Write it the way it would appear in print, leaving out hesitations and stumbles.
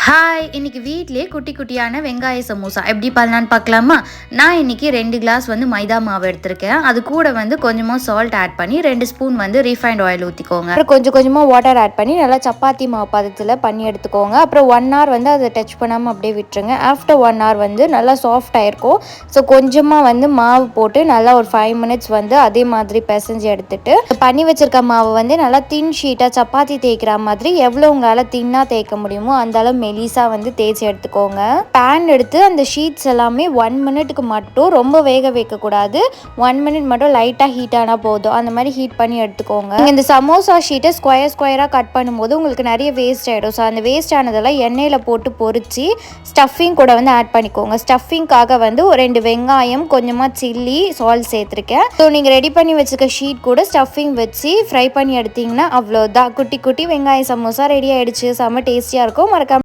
Hi, இன்னைக்கு வீட்லேயே குட்டி குட்டியான வெங்காய சமோசா எப்படி பண்ணலான்னு பார்க்கலாமா? நான் இன்னைக்கு 2 கிளாஸ் மைதா மாவு எடுத்திருக்கேன். அது கூட கொஞ்சமாக சால்ட் ஆட் பண்ணி 2 ஸ்பூன் ரீஃபைண்ட் ஆயில் ஊற்றிக்கோங்க. அப்புறம் கொஞ்சம் கொஞ்சமாக வாட்டர் ஆட் பண்ணி நல்லா சப்பாத்தி மாவு பதத்தில் பண்ணி எடுத்துக்கோங்க. அப்புறம் 1 hour அதை டச் பண்ணாமல் அப்படியே விட்டுருங்க. ஆஃப்டர் 1 hour நல்லா சாஃப்ட் ஆயிருக்கும். ஸோ கொஞ்சமாக மாவு போட்டு நல்லா ஒரு 5 minutes அதே மாதிரி பிசைஞ்சு எடுத்துட்டு பண்ணி வச்சிருக்க மாவு நல்லா தின் ஷீட்டாக சப்பாத்தி தேய்க்கிற மாதிரி எவ்வளோ உங்களால் தின்னாக தேய்க்க முடியுமோ அந்த அளவு மெலிசா தேய்ச்சி எடுத்துக்கோங்க. பேன் எடுத்து அந்த ஷீட்ஸ் எல்லாமே 1 minute மட்டும், ரொம்ப வேக வைக்க கூடாது. 1 minute மட்டும் லைட்டா ஹீட் ஆனா போதும். அந்த மாதிரி ஹீட் பண்ணி எடுத்துக்கோங்க. நீங்க இந்த சமோசா ஷீட்டை ஸ்கொயரா கட் பண்ணும்போது உங்களுக்கு நிறைய வேஸ்ட் ஆயிடும். ஸோ அந்த வேஸ்ட் ஆனதெல்லாம் எண்ணெயில போட்டு பொரிச்சு ஸ்டஃபிங் கூட ஆட் பண்ணிக்கோங்க. ஸ்டஃபிங்காக ஒரு 2 வெங்காயம், கொஞ்சமா சில்லி, சால்ட் சேர்த்திருக்கேன். ஸோ நீங்க ரெடி பண்ணி வச்சுக்க ஷீட் கூட ஸ்டஃபிங் வச்சு ஃப்ரை பண்ணி எடுத்தீங்கன்னா அவ்வளோதான். குட்டி குட்டி வெங்காய சமோசா ரெடி ஆயிடுச்சு. செம்ம டேஸ்டியா இருக்கும். மறக்காம